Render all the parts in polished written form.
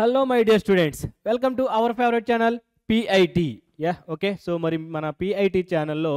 Hello, my dear students. Welcome to our favorite channel, PIT. Okay. So మరి మన PIT ఛానల్లో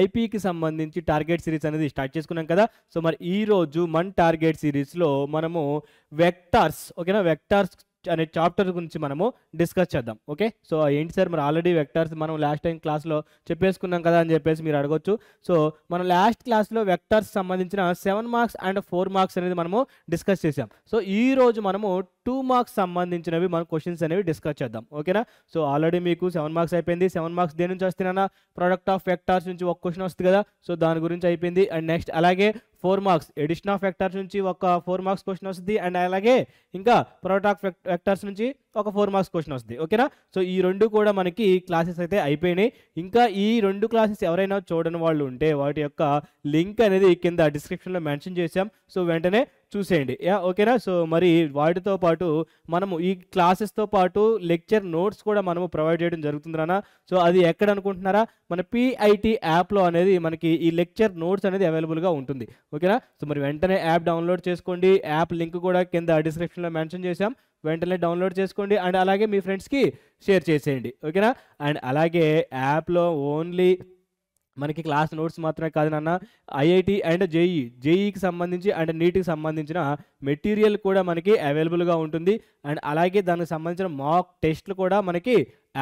ఐపీకి సంబంధించి target series అనేది స్టార్ట్ చేసుకున్నాం కదా. సో మరి ఈరోజు మన టార్గెట్ సిరీస్లో మనము వెక్టార్స్, ఓకేనా, వెక్టార్స్ అనే చాప్టర్ గురించి మనము డిస్కస్ చేద్దాం. ఓకే. సో ఏంటి సార్, మరి ఆల్రెడీ వెక్టార్స్ మనం లాస్ట్ టైం క్లాస్లో చెప్పేసుకున్నాం కదా అని చెప్పేసి మీరు అడగొచ్చు. సో మనం లాస్ట్ క్లాస్లో వెక్టార్స్ సంబంధించిన 7 మార్క్స్ అండ్ 4 మార్క్స్ అనేది మనము డిస్కస్ చేసాం. సో ఈ రోజు మనము 2 మార్క్స్ సంబంధించినవి మన క్వశ్చన్స్ అనేవి డిస్కస్ చేద్దాం. ఓకేనా. సో ఆల్రెడీ మీకు 7 మార్క్స్ అయిపోయింది. 7 మార్క్స్ దేని నుంచి వస్తున్నానా, ప్రోడక్ట్ ఆఫ్ వెక్టార్స్ నుంచి ఒక క్వశ్చన్ వస్తుంది కదా. సో దాని గురించి అయిపోయింది. అండ్ నెక్స్ట్ అలాగే 4 మార్క్స్ ఎడిషన్ ఆఫ్ వెక్టార్స్ నుంచి ఒక 4 మార్క్స్ క్వశ్చన్ వస్తుంది. అండ్ అలాగే ఇంకా ప్రోడక్ట్ ఆఫ్ వెక్టార్స్ నుంచి ఒక 4 మార్క్స్ క్వశ్చన్ వస్తుంది. ఓకేనా. సో ఈ రెండు కూడా మనకి క్లాసెస్ అయితే అయిపోయినాయి. ఇంకా ఈ రెండు క్లాసెస్ ఎవరైనా చూడని వాళ్ళు ఉంటే వాటి యొక్క లింక్ అనేది కింద డిస్క్రిప్షన్లో మెన్షన్ చేసాం. సో వెంటనే చూసేయండి. ఓకేనా. సో మరి వాటితో పాటు మనము ఈ క్లాసెస్తో పాటు లెక్చర్ నోట్స్ కూడా మనము ప్రొవైడ్ చేయడం జరుగుతుందన్నా. సో అది ఎక్కడ అనుకుంటున్నారా, మన PIT యాప్లో అనేది మనకి ఈ లెక్చర్ నోట్స్ అనేది అవైలబుల్గా ఉంటుంది. ఓకేనా. సో మరి వెంటనే యాప్ డౌన్లోడ్ చేసుకోండి. యాప్ లింక్ కూడా కింద డిస్క్రిప్షన్లో మెన్షన్ చేసాం. వెంటనే డౌన్లోడ్ చేసుకోండి. అండ్ అలాగే మీ ఫ్రెండ్స్కి షేర్ చేసేయండి. ఓకేనా. అండ్ అలాగే యాప్లో ఓన్లీ మనకి క్లాస్ నోట్స్ మాత్రమే కాదు నాన్న, IIT అండ్ జేఈకి సంబంధించి అండ్ నీట్కి సంబంధించిన మెటీరియల్ కూడా మనకి అవైలబుల్గా ఉంటుంది. అండ్ అలాగే దానికి సంబంధించిన మాక్ టెస్ట్లు కూడా మనకి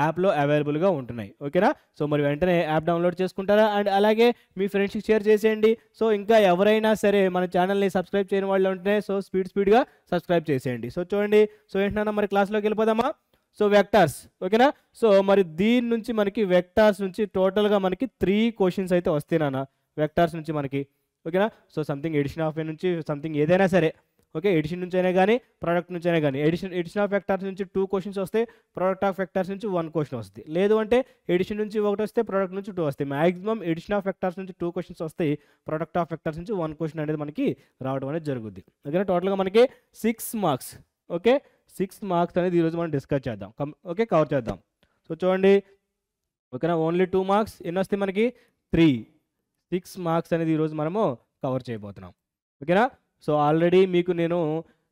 యాప్లో అవైలబుల్గా ఉంటున్నాయి. ఓకేనా. సో మరి వెంటనే యాప్ డౌన్లోడ్ చేసుకుంటారా. అండ్ అలాగే మీ ఫ్రెండ్స్కి షేర్ చేసేయండి. సో ఇంకా ఎవరైనా సరే మన ఛానల్ని సబ్స్క్రైబ్ చేయని వాళ్ళు ఉంటే సో స్పీడ్గా సబ్స్క్రైబ్ చేసేయండి. సో చూడండి. సో ఏంటన్నా మరి క్లాస్లోకి వెళ్ళిపోదామా. సో వెక్టార్స్, ఓకేనా. సో మరి దీని నుంచి మనకి వెక్టార్స్ నుంచి టోటల్గా మనకి 3 క్వశ్చన్స్ అయితే వస్తాయి నాన్న వెక్టార్స్ నుంచి మనకి. ఓకేనా. సో సంథింగ్ ఎడిషన్ ఆఫ్ నుంచి సంథింగ్ ఏదైనా సరే, ఓకే, ఎడిషన్ నుంచి అయినా కానీ ప్రోడక్ట్ నుంచి అయినా కానీ ఎడిషన్ ఆఫ్ వెక్టార్స్ నుంచి 2 క్వశ్చన్స్ వస్తాయి, ప్రోడక్ట్ ఆఫ్ వెక్టార్స్ నుంచి 1 క్వశ్చన్ వస్తుంది. లేదు అంటే ఎడిషన్ నుంచి 1 వస్తే ప్రోడక్ట్ నుంచి 2 వస్తాయి. మ్యాక్సిమం ఎడిషన్ ఆఫ్ వెక్టార్స్ నుంచి 2 క్వశ్చన్స్ వస్తాయి, ప్రోడక్ట్ ఆఫ్ వెక్టార్స్ నుంచి 1 క్వశ్చన్ అనేది మనకి రావడం అనేది జరుగుద్ది. ఓకేనా. టోటల్గా మనకి 6 మార్క్స్, ఓకే, 6 మార్క్స్ అనేది ఈరోజు మనం డిస్కస్ చేద్దాం. ఓకే, కవర్ చేద్దాం. సో చూడండి. ఓకేనా. ఓన్లీ 2 మార్క్స్ ఎన్ని వస్తాయి మనకి, 3. 6 మార్క్స్ అనేది ఈరోజు మనము కవర్ చేయబోతున్నాం. ఓకేనా. సో ఆల్రెడీ మీకు నేను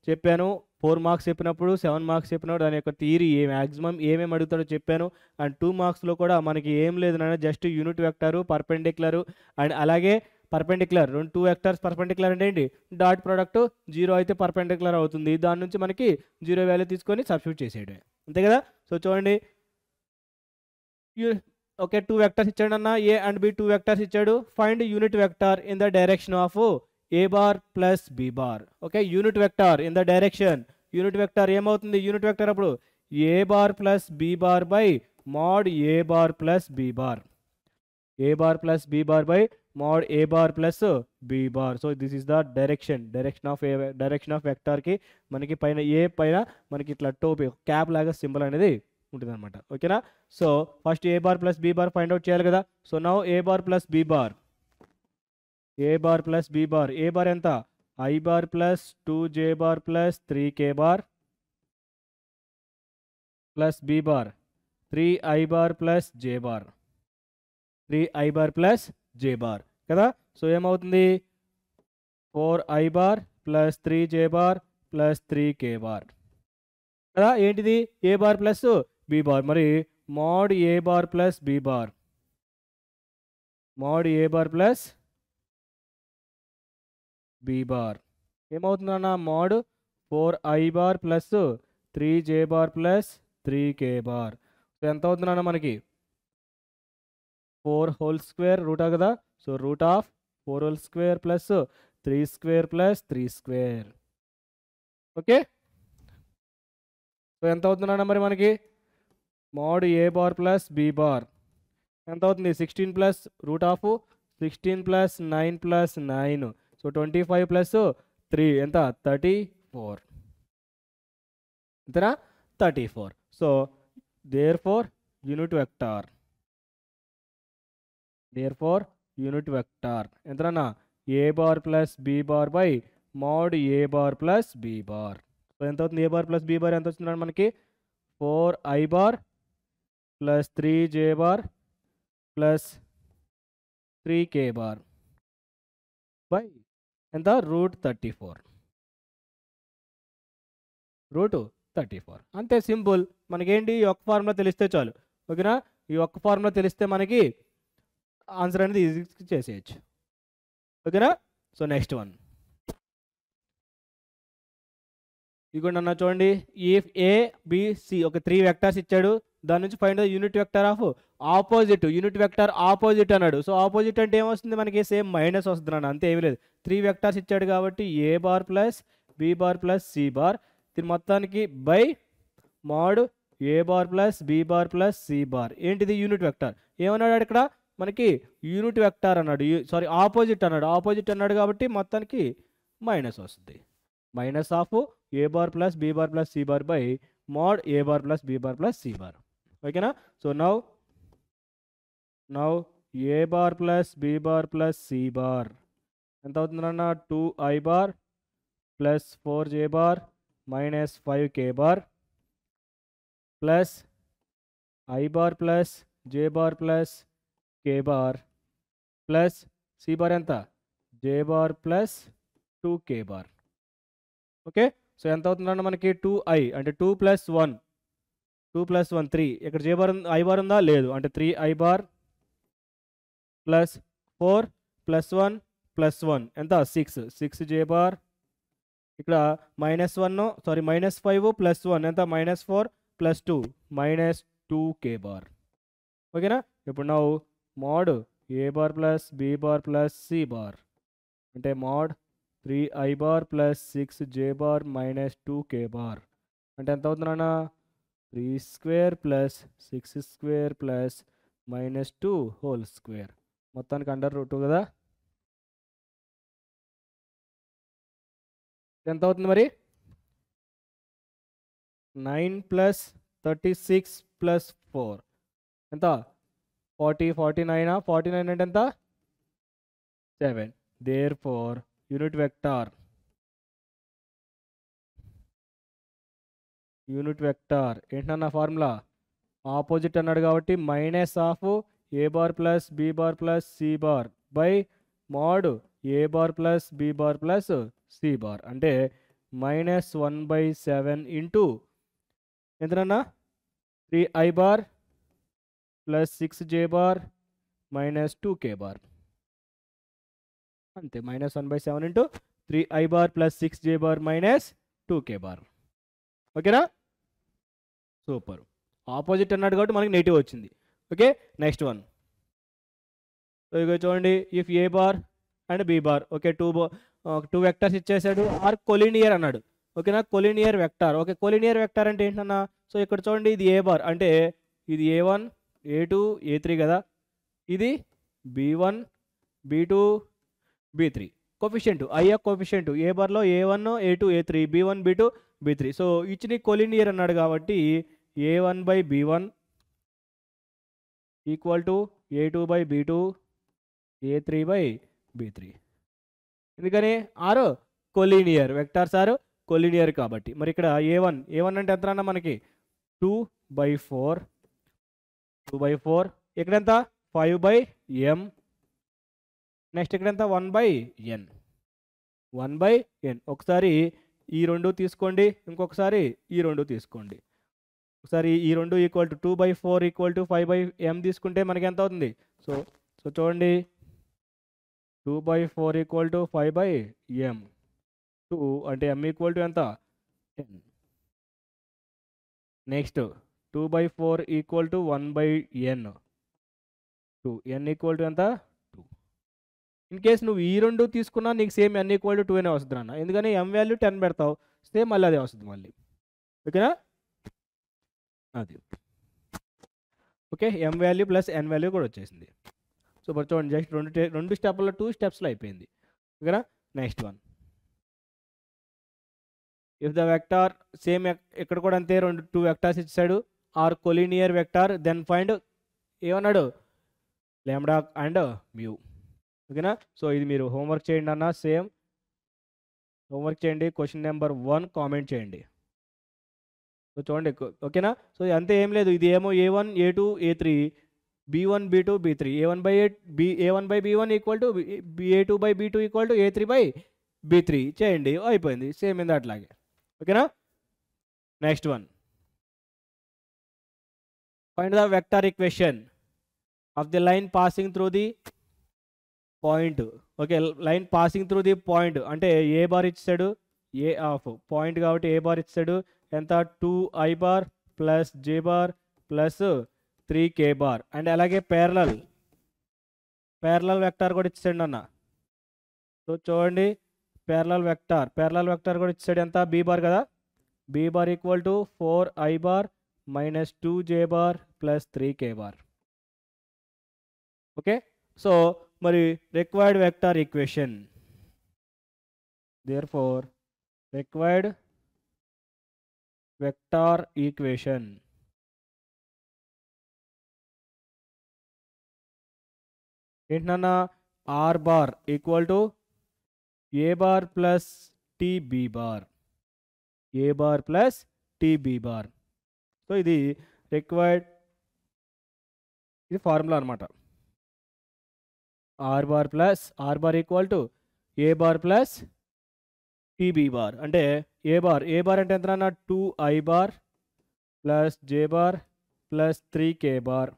చెప్పాను, 4 మార్క్స్ చెప్పినప్పుడు 7 మార్క్స్ చెప్పినప్పుడు దాని యొక్క థియరీ మ్యాక్సిమం ఏమేమి అడుగుతాడో చెప్పాను. అండ్ 2 మార్క్స్లో కూడా మనకి ఏం లేదు నాన్న, just unit vector, perpendicular and అలాగే పర్పెండిక్యులర్ 2 వెక్టార్స్ పర్పెండిక్యులర్ అంటే ఏంటి, డాట్ ప్రోడక్ట్ 0 అయితే పర్పెండిక్యులర్ అవుతుంది. దాని నుంచి మనకి 0 వాల్యూ తీసుకొని సబ్స్టిట్యూట్ చేసేయడమే, అంతే కదా. సో చూడండి. ఓకే, 2 వెక్టార్స్ ఇచ్చాడు అన్న, A అండ్ B 2 వెక్టార్స్ ఇచ్చాడు. Find unit vector in the direction of A bar plus B bar. Okay, unit vector in the direction, unit vector ఏమవుతుంది, యూనిట్ వెక్టార్ అప్పుడు A bar plus B bar by mod A bar plus B bar, A bar plus B bar by mod A bar plus B bar. So this is the direction of వెక్టార్కి మనకి పైన ఏ పైన మనకి ఇట్లా టోపీ cap లాగా symbol అనేది ఉంటుంది అనమాట. ఓకేనా. So first A bar plus B bar find out చేయాలి కదా. So now A bar plus B bar, A bar plus B bar, A bar ఎంత, I bar plus 2J bar plus 3K bar plus B bar 3I bar plus J bar, 3I bar plus J bar కదా. So ఏమవుతుంది, 4I bar plus 3J bar plus 3K bar కదా. ఏంటిది, A bar plus B bar. మరి mode A bar plus B bar, mod A bar plus B bar ఏమవుతుందన్న, mod 4I bar plus 3J bar plus 3K bar. So ఎంత అవుతుందన్న మనకి 4 whole square రూటా కదా. So root of 4 whole square plus 3 square plus 3 square. Okay. So ఎంత అవుతుందన్న మరి మనకి mod A bar plus B bar ఎంత అవుతుంది, 16 plus root of 16 plus 9 plus 9. So 25 plus 3 ఎంత, 34, ఎంతనా, 34. So therefore unit vector ఎంతనా, A bar plus B bar by mod A bar plus B bar. So ఎంత అవుతుంది, A bar plus B bar ఎంత వస్తుందండి మనకి, 4I bar plus 3J bar plus 3K bar by ఎంత, root 34. Root 34. అంతే simple. మనకేంటి ఈ ఒక్క ఫార్ములా తెలిస్తే చాలు. ఓకేనా? ఈ ఒక్క ఫార్ములా తెలిస్తే మనకి ఆన్సర్ అనేది ఈజీ చేసేయచ్చు. ఓకేనా? So next one. ఇదిగోండి చూడండి. ఇఫ్ ఏ బి సి ఒక 3 వెక్టార్స్ ఇచ్చాడు. దాని నుంచి find the unit vector of opposite. Unit vector opposite అన్నాడు. సో ఆపోజిట్ అంటే ఏమొస్తుంది మనకి? సేమ్ మైనస్ వస్తుంది అన్న, అంతే ఏమీ లేదు. 3 వెక్టార్స్ ఇచ్చాడు కాబట్టి A bar plus B bar plus C bar, దీని మొత్తానికి by mod A bar plus B bar plus C bar. ఏంటిది? Unit vector. ఏమన్నాడు ఇక్కడ మనకి? యూనిట్ వెక్టర్ అన్నాడు, సారీ ఆపోజిట్ అన్నాడు. ఆపోజిట్ అన్నాడు కాబట్టి మొత్తానికి మైనస్ వస్తుంది. Minus of A bar plus B bar plus C bar by mod A bar plus B bar plus C bar. ఓకేనా? So now A bar plus B bar plus C bar ఎంత అవుతుందన్న? 2i bar plus 4j bar minus 5k bar plus i bar plus j bar plus k bar plus C bar ఎంత? j bar plus 2k bar. Okay, so ఎంత అవుతుందన్న మనకి? 2i అంటే 2 plus 1 3. ఇక్కడ j bar i bar ఉందా? లేదు. అంటే 3i bar plus 4 plus 1 plus 1 ఎంత? 6j bar. ఇక్కడ -5 ప్లస్ 1 ఎంత? -4 ప్లస్ 2 -2k బార్. ఓకేనా? ఇప్పుడు నా mod A bar plus B bar plus C bar అంటే mod 3i bar plus 6j bar -2k bar అంటే ఎంత అవుతుందన్న? 3 square plus 6 square plus -2 whole square. మొత్తానికి √2 కదా. ఎంత అవుతుంది మరి? 9 ప్లస్ 36 ప్లస్ 4 ఎంత? 49. 49 అంటే ఎంత? 7. దేర్ ఫోర్ యూనిట్ వెక్టార్ ఏంటన్నా ఫార్ములా? ఆపోజిట్ అన్నాడు కాబట్టి minus of A bar plus B bar plus C bar by mod A bar plus B bar plus C bar అంటే -1/7 ఇంటూ ఎంతనన్నా? 3i bar plus 6j bar -2k bar. అంతే, -1/7 into 3i bar plus 6j bar -2k bar. ఓకేనా? Super. Opposite అన్నాడు కాబట్టి మనకి negative వచ్చింది. Okay, next one. ఇక చూడండి. If A bar and B bar okay 2 vectors ఇచ్చేసాడు. ఆర్ కొలినియర్ అన్నాడు. ఓకేనా? Collinear vector. Okay, collinear vector అంటే ఏంటన్నా? సో ఇక్కడ చూడండి, ఇది ఏ బార్ అంటే ఇది A1 A2 A3 కదా. ఇది B1 B2 B3 కోఫిషియంట్ అయ్యా కోఫిషియంట్ ఏ బార్లో A1 A2 A3 B1 B2 B3. So ఇచ్చిన కొలినియర్ అన్నాడు కాబట్టి A1/B1 equal to A2/B2 A3/B3. ఎందుకని? ఆరు కొలినియర్ వెక్టార్స్ ఆరు కొలినియర్ కాబట్టి. మరి ఇక్కడ A1 అంటే ఎంత అన్న మనకి? 2/4 ఇక్కడ ఎంత? 5/m. నెక్స్ట్ ఇక్కడ ఎంత? 1/n. ఒకసారి ఈ 2 తీసుకోండి, ఇంకొకసారి ఈ 2 తీసుకోండి. ఒకసారి ఈ 2 equal to 2/4 equal to 5/m తీసుకుంటే మనకి ఎంత అవుతుంది? సో చూడండి, 2/4 ఈక్వల్ టు 5/m. 2 అంటే m ఈక్వల్ టు ఎంత? 10. Next 2/4 equal to 1/n. 2 n equal to ఎంత? 2. ఇన్ కేస్ నువ్వు ఈ 2 తీసుకున్నా నీకు సేమ్ n ఈక్వల్ టు 2 అనే వస్తుంది అన్న. ఎందుకని m వాల్యూ 10 పెడతావు, సేమ్ మళ్ళీ అదే వస్తుంది మళ్ళీ. ఓకేనా? అది okay. m value plus n value కూడా వచ్చేసింది. సో మరి చూడండి, జస్ట్ 2 స్టెప్లో 2 స్టెప్స్లో అయిపోయింది. ఓకేనా? Next one. If the vector same ఇక్కడ కూడా అంతే 2 వెక్టార్స్ ఇచ్చాడు. Are collinear vector then find ఏమన్నాడు? Lambda and mu. ఓకేనా? సో ఇది మీరు హోంవర్క్ చేయండి అన్న. సేమ్ హోంవర్క్ చేయండి. క్వశ్చన్ నెంబర్ 1 కామెంట్ చేయండి. సో చూడండి, ఓకేనా? సో అంతే, ఏం లేదు. ఇది ఏమో A1 A2 A3 B1 B2 B3 A1/B1 equal to A2/B2 equal to A3/B3 చేయండి, అయిపోయింది. సేమ్ ఇందా అట్లాగే. ఓకేనా? Next one, find the vector equation of the line passing through the point. Okay, line passing through the point అంటే A bar ఇచ్చాడు, ఏ of point కాబట్టి A bar ఇచ్చాడు ఎంత, 2i bar plus J bar plus 3k bar. And అలాగే parallel vector కూడా ఇచ్చాడు అన్న. So చూడండి, ప్యారలల్ వెక్టార్ కూడా ఇచ్చాడు ఎంత, బీ బార్ కదా, B bar equal to 4i bar minus 2j bar plus 3k bar. Okay, so మరి required vector equation, therefore required vector equation ఏంటన్నా, r bar equal to A bar plus TB bar, A bar plus TB bar. So ఇది required, ఇది formula అనమాట. R bar equal to A bar plus TB bar. అంటే A bar అంటే ఎంత, 2i bar plus J bar plus 3k bar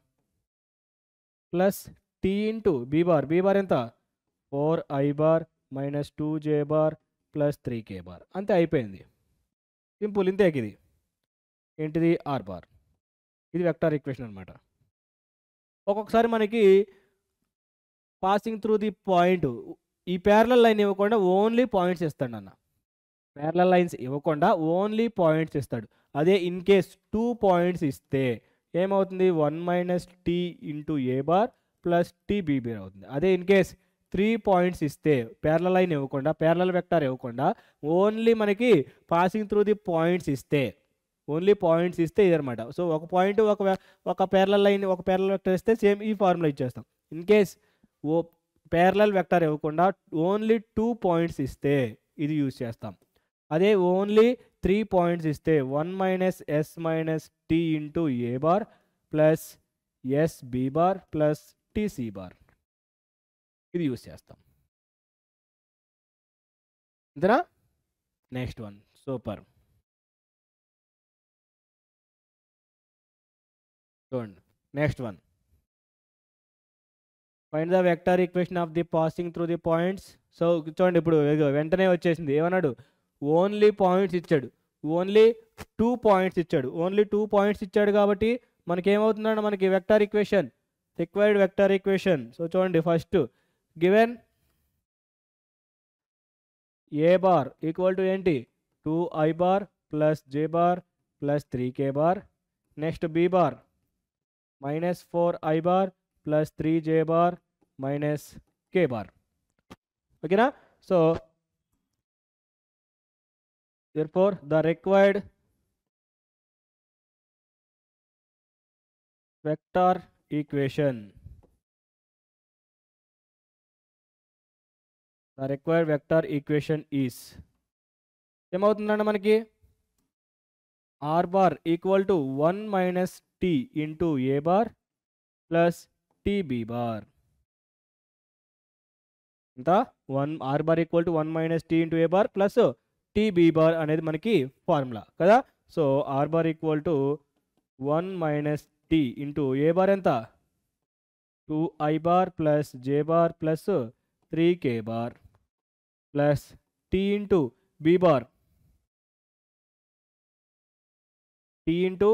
plus T into B bar ఎంత, 4i bar minus 2j bar plus 3k bar. అంతే, అయిపోయింది, simple. ఇంతే ఇది ఏంటిది, R bar. ఇది వెక్టార్ ఈక్వేషన్ అనమాట. ఒక్కొక్కసారి మనకి పాసింగ్ త్రూ ది పాయింట్ ఈ ప్యారలల్ లైన్ ఇవ్వకుండా ఓన్లీ పాయింట్స్ ఇస్తాడు అన్న. ప్యారలల్ లైన్స్ ఇవ్వకుండా ఓన్లీ పాయింట్స్ ఇస్తాడు. అదే ఇన్ కేస్ 2 పాయింట్స్ ఇస్తే ఏమవుతుంది, 1 minus T into A bar plus TB bar అవుతుంది. అదే ఇన్ కేస్ 3 పాయింట్స్ ఇస్తే ప్యారలల్ లైన్ ఇవ్వకుండా, ప్యారలల్ వెక్టార్ ఇవ్వకుండా ఓన్లీ మనకి పాసింగ్ త్రూ ది పాయింట్స్ ఇస్తే, ఓన్లీ పాయింట్స్ ఇస్తే ఇదనమాట. సో ఒక పాయింట్ ఒక ప్యారలల్ లైన్ ఒక ప్యారలల్ వెక్టర్ ఇస్తే సేమ్ ఈ ఫార్ములా ఇచ్చేస్తాం. ఇన్ కేస్ ప్యారలల్ వెక్టర్ ఇవ్వకుండా ఓన్లీ 2 పాయింట్స్ ఇస్తే ఇది యూజ్ చేస్తాం. అదే ఓన్లీ 3 పాయింట్స్ ఇస్తే 1 minus S minus T into A bar plus S B bar plus T C bar, ఇది యూజ్ చేస్తాం. అంతేనా? Next one, super. చూడండి నెక్స్ట్ one, find the vector equation of the passing through the points. So చూడండి, ఇప్పుడు వెంటనే వచ్చేసింది. ఏమన్నాడు, ఓన్లీ పాయింట్స్ ఇచ్చాడు, ఓన్లీ 2 పాయింట్స్ ఇచ్చాడు, ఓన్లీ 2 పాయింట్స్ ఇచ్చాడు కాబట్టి మనకేమవుతుందంటే మనకి vector equation, required vector equation. So చూడండి, first given A bar equal to ఏంటి, 2i bar plus J bar plus 3k bar. Next B bar minus 4i bar plus 3j bar minus k bar. ఓకేనా? So therefore the required vector equation, the required vector equation is ఏమవుతుందంటే మనకి r bar equal to 1 minus T into A bar plus TB bar. ఎంత, R bar equal to 1 minus T into A bar plus TB bar అనేది మనకి formula కదా. So R bar equal to 1 minus T into A bar ఎంత, 2i bar plus J bar plus 3k bar plus T into B bar, T into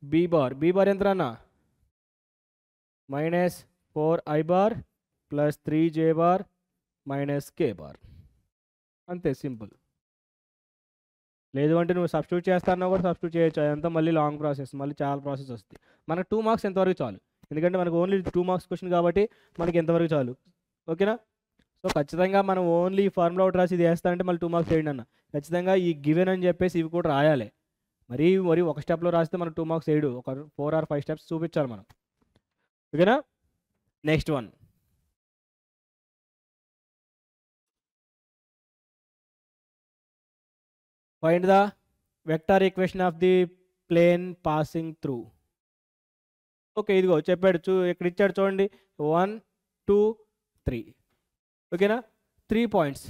B bar ఎంత అన్న, minus 4i bar plus 3j bar minus k bar. అంతే, simple. లేదు అంటే నువ్వు substitute చేస్తానో కూడా substitute చేయొచ్చు, అదంతా మళ్ళీ లాంగ్ ప్రాసెస్, మళ్ళీ చాలా ప్రాసెస్ వస్తుంది. మనకు 2 మార్క్స్ ఎంతవరకు చాలు, ఎందుకంటే మనకు ఓన్లీ 2 మార్క్స్ క్వశ్చన్ కాబట్టి మనకి ఎంతవరకు చాలు. ఓకేనా? సో ఖచ్చితంగా మనం ఓన్లీ ఈ ఫార్ములా ఒకటి రాసి ఇది వేస్తా అంటే మళ్ళీ 2 మార్క్స్ వేయండి అన్న. ఖచ్చితంగా ఈ గివెన్ అని చెప్పేసి ఇవి కూడా రాయాలి. మరి ఒక స్టెప్లో రాస్తే మనం 2 మార్క్స్ వేయడు, ఒక 4 or 5 స్టెప్స్ చూపించాలి మనం. ఓకేనా? Next one, find the vector equation of the plane passing through. Okay, ఇదిగో చెప్పాడు, ఇక్కడ ఇచ్చాడు చూడండి, 1 2 3. ఓకేనా? 3 పాయింట్స్,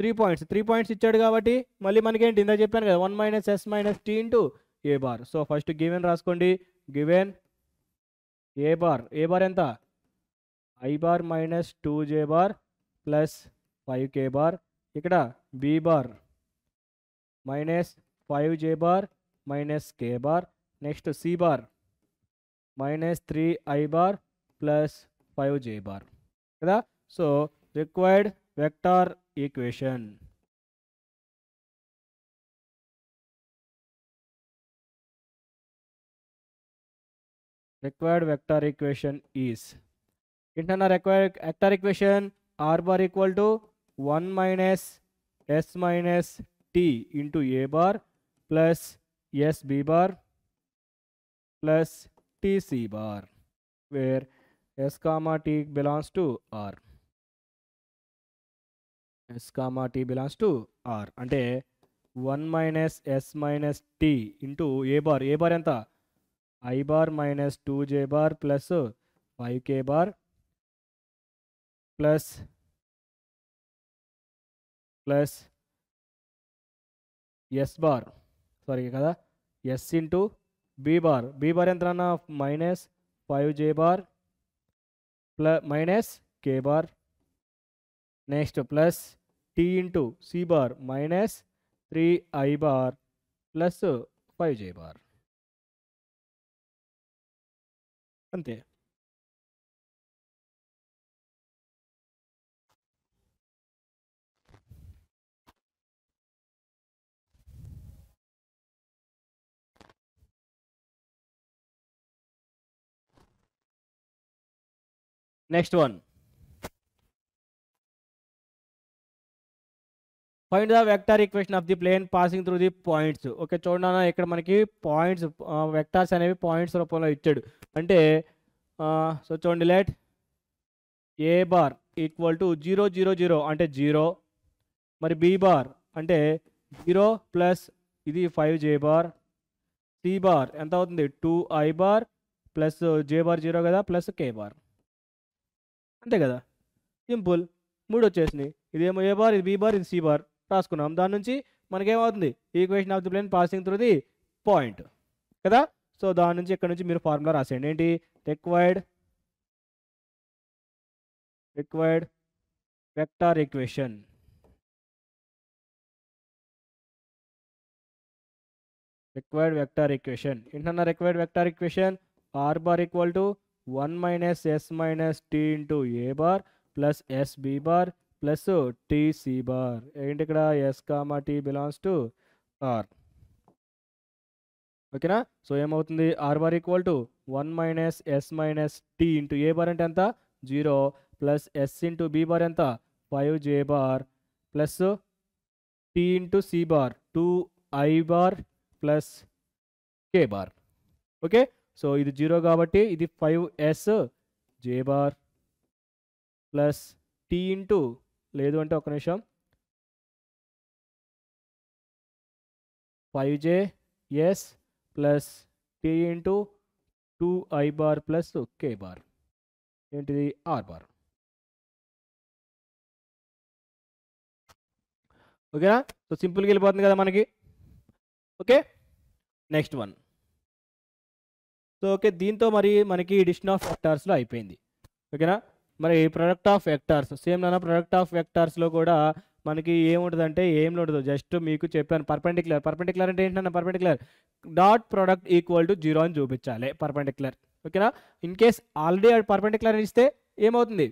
3 పాయింట్స్ ఇచ్చాడు కాబట్టి మళ్ళీ మనకేంటి ఇందా చెప్పాను కదా 1 minus S minus T into A bar. So first given రాసుకోండి. గివెన్ ఏ బార్ ఎంత I bar minus 2 bar plus 5 bar. ఇక్కడ B bar minus 5 bar minus bar. Next C bar minus 3 bar plus 5 bar కదా. So required vector equation is internal required vector equation r bar equal to 1 minus s minus t into a bar plus s b bar plus t c bar, where s comma t belongs to r. s comma t belongs to r అంటే 1 minus s minus t into a bar ఎంత I bar minus 2j bar plus 5k bar plus s bar sorry kada s into b bar ఎంత అన్న minus 5j bar plus minus k bar. Next plus t into c bar minus 3i bar plus 5j bar. అంతే. Next one, find the vector equation of the plane passing through the points. Okay చూడనా, ఇక్కడ మనకి points vectors అనేవి points రూపంలో ఇచ్చాడు. అంటే so చూడండి, let A bar equal to 0 0 0 అంటే 0, మరి బి బార్ అంటే 0 ప్లస్ ఇది 5j బార్, సి బార్ ఎంత అవుతుంది 2i bar plus j bar 0 కదా ప్లస్ k బార్. అంతే కదా, సింపుల్. 3 వచ్చేసినాయి. ఇదేమో ఏ బార్, ఇది బి బార్, ఇది సి బార్ రాసుకున్నాం. దాని నుంచి మనకేమవుతుంది equation of the plane passing through the point కదా. సో దాని నుంచి ఇక్కడ నుంచి మీరు ఫార్ములా రాసేయండి. ఏంటి రిక్వైర్డ్ వెక్టార్ ఈక్వేషన్. ఏంటన్నా required vector equation R bar equal to 1 minus s minus t into a bar plus s b bar plus t c bar. ఏంటి ఇక్కడ s comma t belongs to r. ఓకేనా. So ఏమవుతుంది r bar equal to 1 minus s minus t into a bar అంటే ఎంత 0 plus s into b bar ఎంత 5j bar plus t into c bar 2i bar plus k bar. Okay, so ఇది 0 కాబట్టి ఇది 5s j bar plus T into లేదు అంటే ఒక నిమిషం 5j s plus T into 2i bar plus k bar. ఏంటిది r bar. ఓకేనా. So సింపుల్గా వెళ్ళిపోతుంది కదా మనకి. Okay, next one. So okay, దీంతో మరి మనకి ఎడిషన్ ఆఫ్ వెక్టార్స్లో అయిపోయింది. ఓకేనా. మరి ప్రొడక్ట్ ఆఫ్ వెక్టార్స్ సేమ్ నాన్న. ప్రొడక్ట్ ఆఫ్ వెక్టార్స్లో కూడా మనకి ఏముంటుందంటే ఏం ఉండదు, జస్ట్ మీకు చెప్పాను పర్పెండిక్యులర్ అంటే ఏంటన్నా perpendicular dot product equal to 0 అని చూపించాలి పర్పెండిక్యులర్. ఓకేనా. ఇన్ కేస్ ఆల్రెడీ పర్పెండిక్యులర్ ఇస్తే ఏమవుతుంది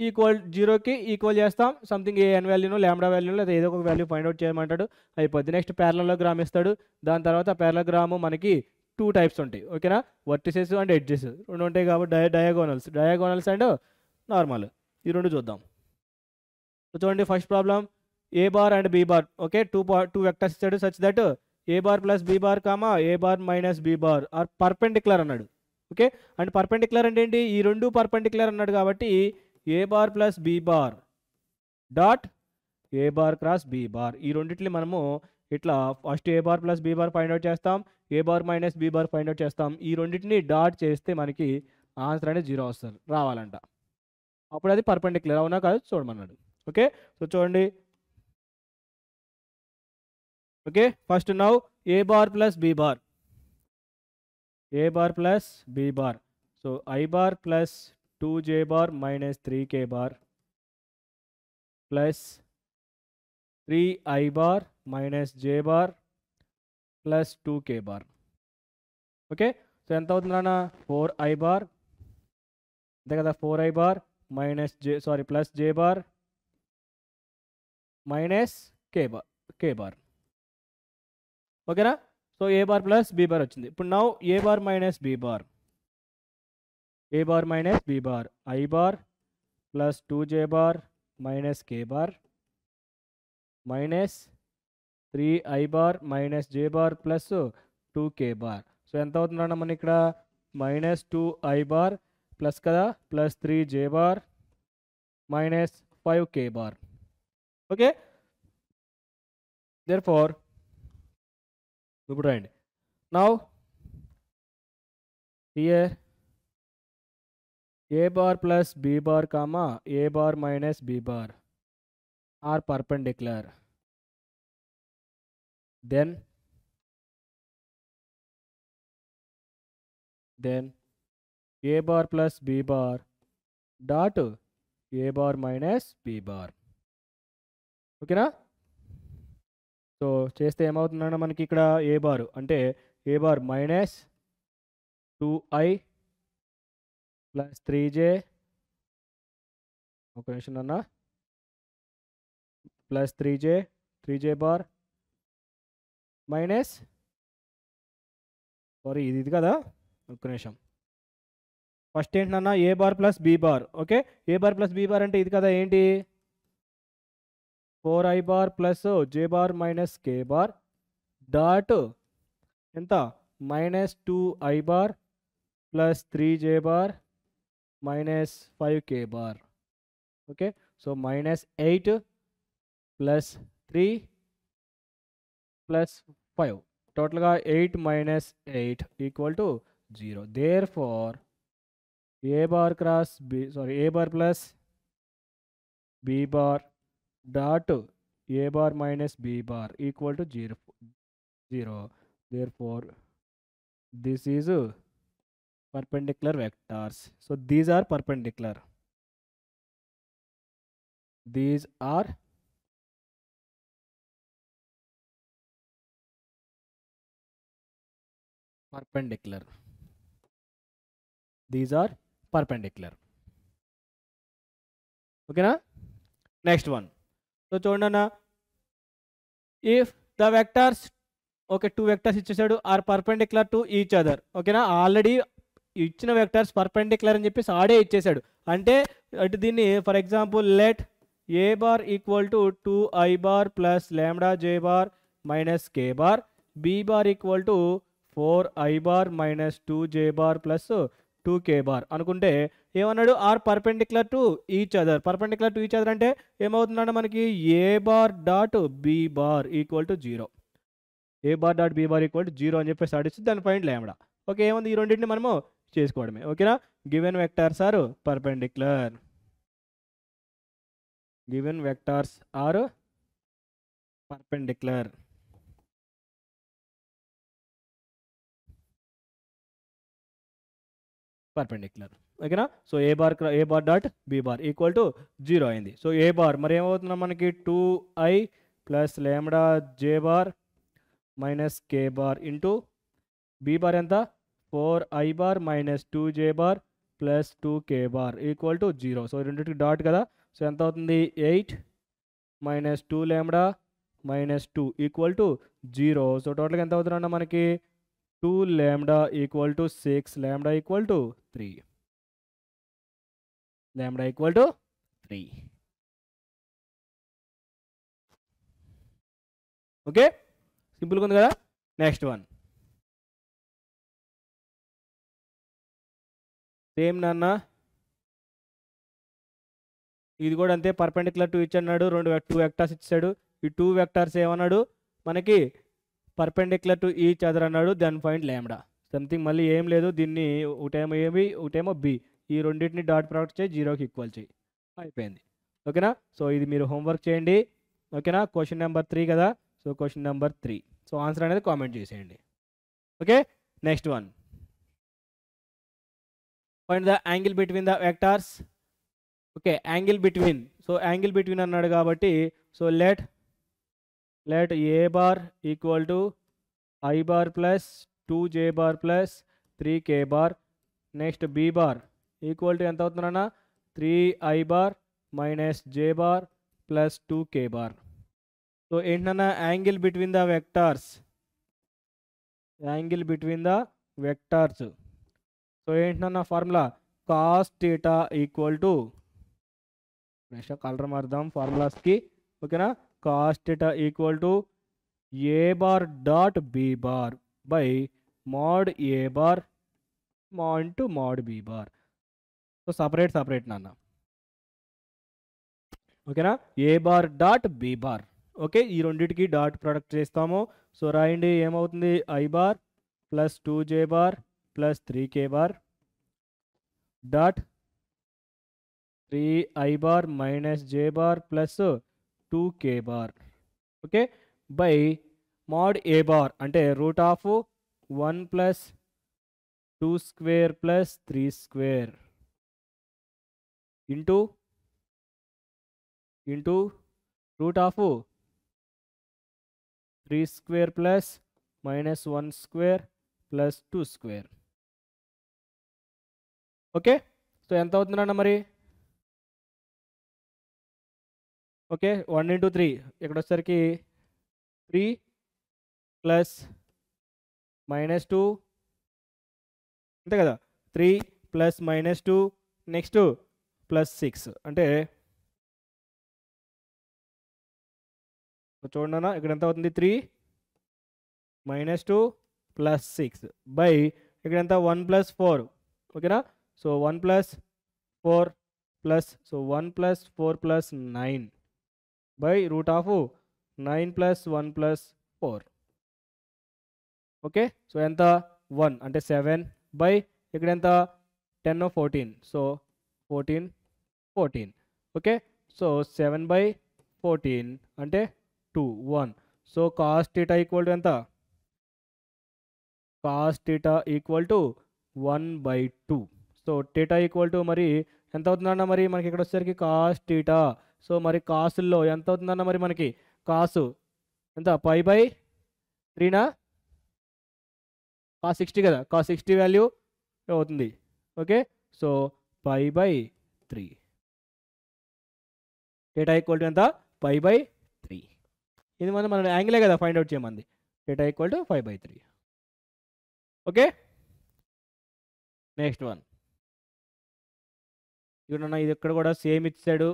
ఈక్వల్ 0కి ఈక్వల్ చేస్తాం సంథింగ్ ఏ ఎన్ వాల్యూనో ల్యాండా వాల్యూనో లేదా ఏదో ఒక వాల్యూ ఫైండ్ అవుట్ చేయమంటాడు, అయిపోద్ది. నెక్స్ట్ ప్యారలలోగ్రామ్ ఇస్తాడు. దాని తర్వాత ప్యారలలోగ్రాము మనకి 2 టైప్స్ ఉంటాయి. ఓకేనా, వర్టిసెస్ అండ్ ఎడ్జెస్ 2 ఉంటాయి కాబట్టి డయాగోనల్స్ అండ్ నార్మల్ ఈ 2 చూద్దాం. చూడండి first problem A bar and B bar. Okay, two vectors ఇచ్చాడు such that A bar plus B bar comma A bar minus B bar are perpendicular అన్నాడు. Okay, and perpendicular అంటే ఏంటి, ఈ 2 perpendicular అన్నాడు కాబట్టి A bar plus B bar dot A bar cross B bar. ఈ రెండింటిని మనము ఇట్లా first A bar plus B bar find out చేస్తాం, A bar minus B bar find out చేస్తాం. ఈ రెండింటిని డాట్ చేస్తే మనకి ఆన్సర్ అనేది 0 వస్తుంది రావాలంట. అప్పుడు అది పర్పెండిక్యులర్ అవునా కాదు చూడమన్నాడు. ఓకే, సో చూడండి Okay, first now a bar plus b bar, a bar plus b bar. So I bar plus 2j bar minus 3k bar plus 3i bar minus j bar plus 2k bar. Okay, so ఎంత అవుతుంది నాన్న 4i bar, అంతే కదా, 4i bar minus plus j bar minus k bar. ఓకేనా, so A bar plus B bar వచ్చింది. ఇప్పుడు now A bar minus B bar, A bar minus B bar, I bar plus 2j bar minus k bar minus 3i bar minus j bar plus 2k bar. So ఎంత అవుతుందన్న మన ఇక్కడ minus 2i bar plus కదా plus 3j bar minus 5k bar. Okay, therefore ఇప్పుడు రండి, now here a bar plus b bar comma a bar minus b bar are perpendicular, then a bar plus b bar dot a bar minus b bar. ఓకేనా, so చేస్తే ఏమవుతుందన్న మనకి ఇక్కడ ఏ bar అంటే A bar minus 2i plus 3j, ఒక నిమిషం అన్న, plus 3j bar minus ఇది కదా, ఒక నిమిషం, ఫస్ట్ ఏంటన్నా A bar plus B bar. Okay, A bar plus B bar అంటే ఇది కదా, ఏంటి 4i bar plus j bar minus k bar dot ఎంత minus 2i bar plus 3j bar minus 5k bar. Okay, so minus 8 plus 3 plus 5, టోటల్గా 8 minus 8 equal to 0. Therefore A bar cross B A bar plus B bar dot A bar minus B bar equal to 0. Therefore this is perpendicular vectors. So these are perpendicular. These are perpendicular. These are perpendicular. Okay na? Next one. So చూడండి, if the vectors, okay, two vectors ఇచ్చేసాడు are perpendicular to each other. ఓకేనా, already ఇచ్చిన vectors perpendicular అని చెప్పేసి ఆడే ఇచ్చేసాడు. అంటే అటు దీన్ని for example let A bar equal to 2i bar plus lambda j bar minus k bar, B bar equal to 4i bar minus 2j bar plus 2k bar అనుకుంటే ఏమన్నాడు, are perpendicular to each other. Perpendicular to each other అంటే ఏమవుతుందంటే మనకి A bar dot B bar equal to 0, A bar dot B bar equal to 0 అని చెప్పేసి ఆడిస్తే దాని point lambda. Okay, ఏముంది, ఈ రెండింటిని మనము చేసుకోవడమే. ఓకేనా, given vectors are perpendicular, given vectors are perpendicular. ఓకేనా, so A bar dot B bar equal to 0 అయింది. సో ఏ బార్ మరి ఏమవుతుందో మనకి 2i plus lambda j bar minus k bar into B bar ఎంత 4i bar minus 2j bar plus 2k bar equal to 0. So రెండింటికి dot కదా, so ఎంత అవుతుంది 8 minus 2 lambda minus 2 equal to 0. సో టోటల్గా ఎంత అవుతుందన్న మనకి 2 lambda equal to 6, lambda equal to 3, lambda equal to 3. Okay, సింపుల్గా ఉంది కదా. నెక్స్ట్ వన్ సేమ్ నాన్న, ఇది కూడా అంతే, పర్పెండిక్యులర్ టు ఇచ్చి అన్నాడు, టూ వెక్టార్స్ ఇచ్చాడు. ఈ టూ వెక్టార్స్ ఏమన్నాడు మనకి పర్పెండిక్యులర్ టు ఈచ్ అదర్ అన్నాడు, దాని పాయింట్ లాంబ్డా. సంథింగ్ మళ్ళీ ఏం లేదు, దీన్ని ఒకటేమో ఏబి ఒకటేమో బి, ఈ రెండింటిని డాట్ ప్రోడక్ట్ చేయి, 0కి ఈక్వల్ చేయి, అయిపోయింది. ఓకేనా, సో ఇది మీరు హోంవర్క్ చేయండి. ఓకేనా, క్వశ్చన్ నెంబర్ 3 కదా. So question number 3. So answer అనేది కామెంట్ చేసేయండి. Okay, next one. Find the angle between the vectors. Okay, angle between. So angle between అన్నాడు కాబట్టి so let A bar equal to I bar plus 2j bar plus 3k bar. Next B bar equal to ఎంత అవుతుందన్న 3i bar minus j bar plus 2k bar. So ఏంటన్నా angle between the vectors, angle between the vectors. So ఏంటన్నా formula cos theta equal to, next colour మారుదాం ఫార్ములాస్కి. ఓకేనా, cos theta equal to A bar dot B bar by mod A bar into mod B bar. So separate నాన్న. ఓకేనా, A bar dot B bar. Okay, ఈ రెండింటికి dot product చేస్తాము. So రాయండి, ఏమవుతుంది I bar plus 2j bar plus 3k bar dot 3i bar minus j bar plus 2k bar. Okay, by mod A bar అంటే root of 1 plus 2 square plus 3 square into root of 3 square plus minus 1 square plus 2 square. Okay, so ఎంత అవుతుందన్న మరి? Okay, 1 into 3 ఇక్కడ వచ్చేసరికి 3 plus minus 2 అంతే కదా, 3 plus minus 2 next plus 6 అంటే చూడండి అన్న ఇక్కడ ఎంత అవుతుంది 3 మైనస్ 2 ప్లస్ 6 బై ఇక్కడ ఎంత 1 ప్లస్ 4. ఓకేనా, so 1 plus 4 plus so 1 plus 4 plus 9 by root of 9 plus 1 plus 4. Okay, so ఎంత 1 అంటే 7 బై ఇక్కడ ఎంత 10 14 సో 14. ఓకే, సో 7 బై 14 అంటే 2 1. So cos theta equal to ఎంత? Cos theta equal to 1/2. So theta equal to మరి ఎంత అవుతుందన్న మరి మనకి ఇక్కడ వచ్చేసరికి కాస్ థీటా. సో మరి కాసుల్లో ఎంత అవుతుందన్న మరి మనకి కాసు ఎంత π/3నా? కాస్ 60 కదా, కాస్ 60 వాల్యూ అవుతుంది. Okay, so π/3. Theta equal to ఎంత? π/3. ఇది మన యాంగిలే కదా ఫైండ్ అవుట్ చేయమంది. Theta equal to 5/3. Okay, next one. చూడన్నా ఇది ఇక్కడ కూడా సేమ్ ఇచ్చాడు.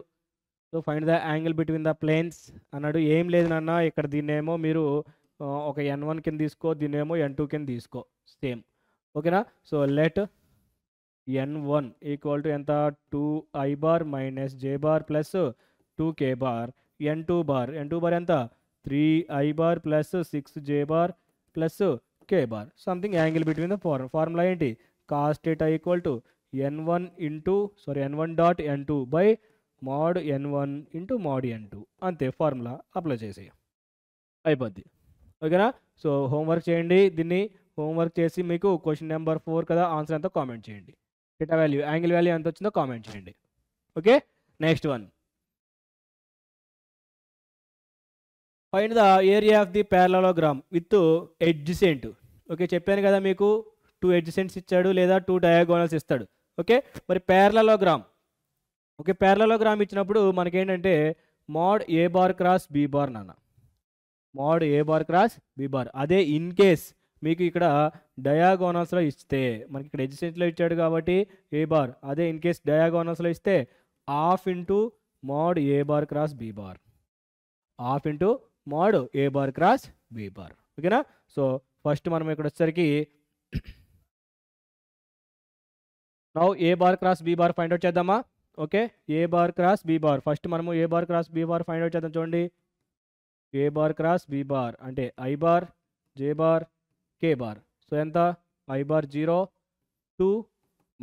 So find the angle between the planes అన్నాడు. ఏం లేదు నాన్న, ఇక్కడ దీన్నేమో మీరు ఒక n1 కింద తీసుకో, దీన్నేమో n2 కింద తీసుకో, సేమ్. ఓకేనా, so let n1 equal to ఎంత 2i bar minus j bar plus 2k bar. n2 bar ఎంత 3i bar plus 6j bar plus k bar. Something angle between the formula ఏంటి? Cos theta equal to n1 dot n2 by mod n1 into mod n2. అంతే, formula apply చేసి అయిపోద్ది. ఓకేనా, so homework చేయండి. దీన్ని homework చేసి మీకు question number 4 కదా, ఆన్సర్ ఎంతో కామెంట్ చేయండి. థీటా వాల్యూ యాంగిల్ వాల్యూ ఎంత వచ్చిందో కామెంట్ చేయండి. Okay, next one. Find the area of the parallelogram with adjacent. Okay, చెప్పాను కదా మీకు 2 ఎడ్జసెంట్స్ ఇచ్చాడు లేదా 2 డయాగోనల్స్ ఇస్తాడు. ఓకే, మరి ప్యారలలోగ్రామ్. ఓకే, ప్యారలలోగ్రామ్ ఇచ్చినప్పుడు మనకేంటంటే mod A bar cross B bar నాన్న, mod A bar cross B bar. అదే ఇన్ కేస్ మీకు ఇక్కడ డయాగోనల్స్లో ఇస్తే, మనకి ఇక్కడ ఎడ్జసెంట్లో ఇచ్చాడు కాబట్టి ఏ బార్, అదే ఇన్ కేస్ డయాగోనల్స్లో ఇస్తే half into mod A bar cross B bar, half into mod A bar cross B bar. ఓకేనా, సో ఫస్ట్ మనం ఇక్కడ వచ్చేసరికి now A bar cross B bar find out చేద్దామా? Okay, A bar cross B bar. First మనము A bar cross B bar find out చేద్దాం. చూడండి, A bar cross B bar అంటే I bar J bar K bar. So ఎంత I bar 0 2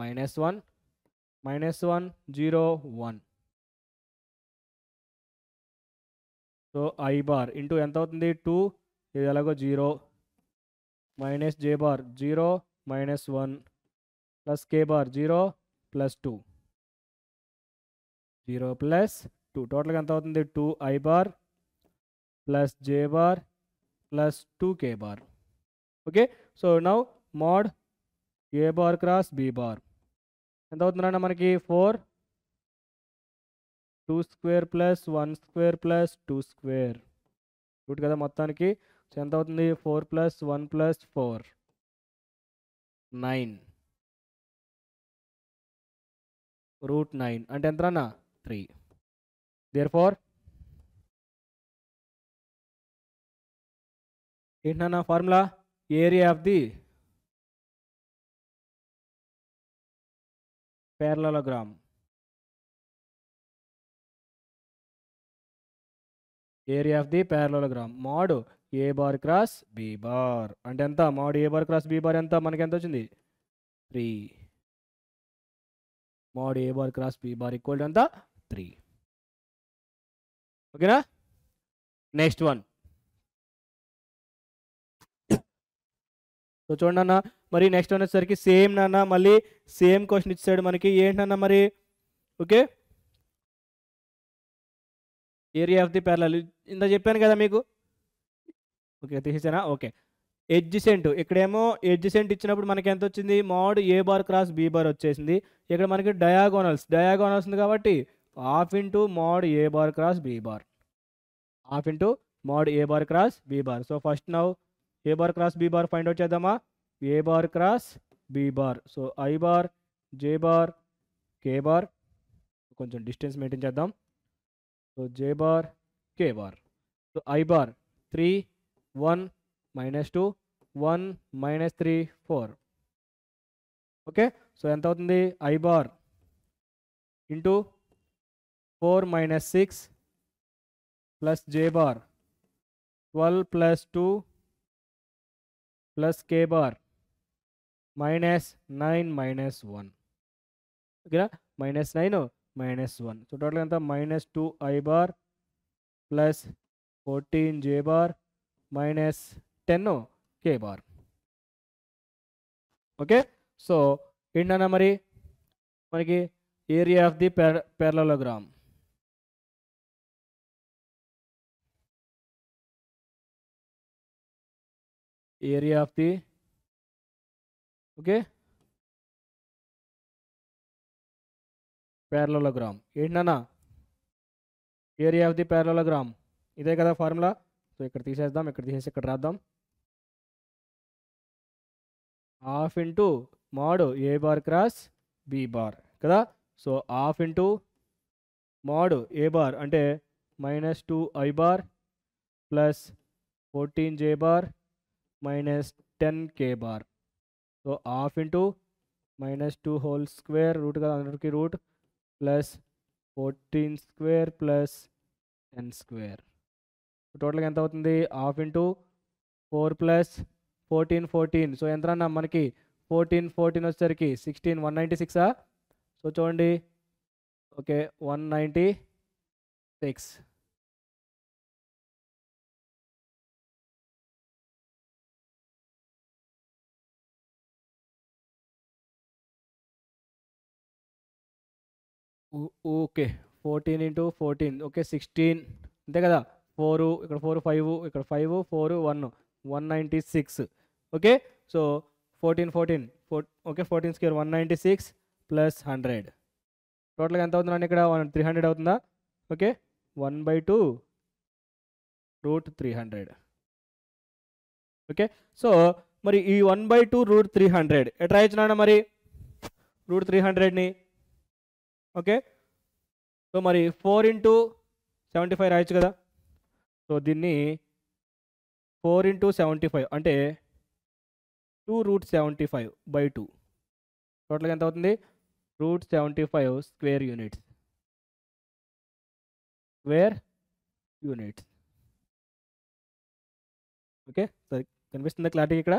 -1 -1 0 1. So so I bar into ఎంత అవుతుంది 2, ఇది ఎలాగో 0 minus J bar 0 minus 1 plus K bar 0 plus 2 0 plus 2 టోటల్గా ఎంత అవుతుంది 2 I bar plus J bar plus 2 K bar. Okay, so now mod A bar cross B bar ఎంత అవుతుందన్న మనకి 4 2 square plus 1 square plus 2 square root కదా మొత్తానికి. So ఎంత అవుతుంది 4 ప్లస్ 1 ప్లస్ 4 9 రూట్ 9 అంటే ఎంత అన్న 3. దేర్ఫోర్ ఏంటన్నా formula area of the parallelogram. Area of the parallelogram mod A bar cross B bar అంటే ఎంత mod A bar cross B bar ఎంత మనకి ఎంత వచ్చింది 3. Mod A bar cross B bar equal to ఎంత 3. ఓకేనా. Next one. సో చూడండి అన్న మరి నెక్స్ట్ వన్ వచ్చేసరికి సేమ్ నాన్న మళ్ళీ సేమ్ క్వశ్చన్ ఇచ్చాడు మనకి ఏంటన్నా మరి. Okay, area of the parallel ఇంత చెప్పాను కదా మీకు. ఓకే తీసేసానా. ఓకే, ఎడ్జిసెంట్ ఇక్కడేమో ఎడ్జిసెంట్ ఇచ్చినప్పుడు మనకి ఎంత వచ్చింది mod A bar cross B bar వచ్చేసింది. ఇక్కడ మనకి డయాగోనల్స్ ఉంది కాబట్టి half into mod A bar cross B bar half into mod A bar cross B bar. So first now A bar cross B bar find out చేద్దామా. A bar cross B bar so I bar J bar K bar కొంచెం distance maintain చేద్దాం. So J bar K bar so I bar 3 1 minus 2 1 minus 3 4. Okay, so ఎంత అవుతుంది I bar into 4 minus 6 plus J bar 12 plus 2 plus K bar minus 9 minus 1. ఓకేనా, minus 9 minus 1. So total ఎంత minus 2 I bar plus 14 J bar minus 10 K bar. Okay, so ఏంటన్నా మరి మనకి area of the parallelogram. Area of the okay parallelogram ఏంటన్నా area of the parallelogram ఇదే కదా formula. So ఇక్కడ తీసేద్దాం, ఇక్కడ తీసేసి ఇక్కడ రాద్దాం. Half into mod A bar cross B bar కదా. So half into mod A bar అంటే minus 2 I bar plus 14 J bar minus 10 K bar. So half into minus 2 whole square root కదా అందరికి root plus 14 square plus 10 square. టోటల్గా ఎంత అవుతుంది half into 4 plus 14 so ఎంత అన్నా మనకి 14 వచ్చేసరికి 16 196. సో చూడండి ఓకే 196. ఓకే 14 ఇంటూ 14 ఓకే 16 అంతే కదా. 4 ఇక్కడ 4 5 ఇక్కడ 5 4 1 196. Okay, so 14 okay 14 square 196 plus 100 టోటల్గా ఎంత అవుతుందండి ఇక్కడ 300 అవుతుందా. Okay 1/2 route 300. ఓకే, సో మరి ఈ 1/2 రూట్ 300 ఎట్లా ఇచ్చినా మరి రూట్ 300ని. ఓకే, సో మరి 4 ఇంటూ 75 రాయొచ్చు కదా. సో దీన్ని 4 ఇంటూ 75 అంటే 2 రూట్ 75/2 టోటల్గా ఎంత అవుతుంది రూట్ 75 స్క్వేర్ యూనిట్స్. ఓకే, సరే కనిపిస్తుందా క్లారిటీ ఇక్కడ.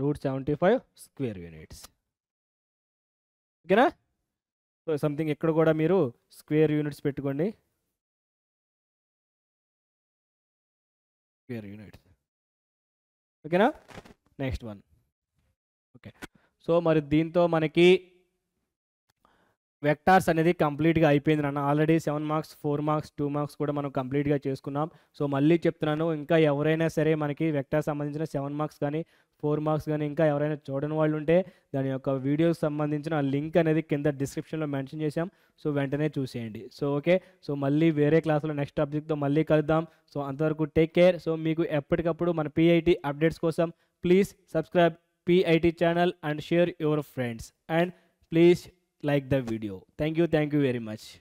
Root 75 square units. ఓకేనా. సో సంథింగ్ ఇక్కడ కూడా మీరు స్క్వేర్ యూనిట్స్ పెట్టుకోండి. Square units. ఓకేనా? Next one. ఓకే. సో మరి దీంతో మనకి వెక్టార్స్ అనేది కంప్లీట్గా అయిపోయింది నాన్న. ఆల్రెడీ 7 మార్క్స్, 4 మార్క్స్, 2 మార్క్స్ కూడా మనం కంప్లీట్గా చేసుకున్నాం. సో మళ్ళీ చెప్తున్నాను, ఇంకా ఎవరైనా సరే మనకి వెక్టార్ సంబంధించిన 7 మార్క్స్ కానీ 4 మార్క్స్ కానీ ఇంకా ఎవరైనా చూడని వాళ్ళు ఉంటే దాని యొక్క వీడియోకి సంబంధించిన లింక్ అనేది కింద డిస్క్రిప్షన్లో మెన్షన్ చేశాం. సో వెంటనే చూసేయండి. So okay. సో మళ్ళీ వేరే క్లాస్లో నెక్స్ట్ సబ్జెక్ట్తో మళ్ళీ కలుద్దాం. సో అంతవరకు టేక్ కేర్. సో మీకు ఎప్పటికప్పుడు మన PIT అప్డేట్స్ కోసం please subscribe PIT channel and share your friends and please like the video. Thank you very much.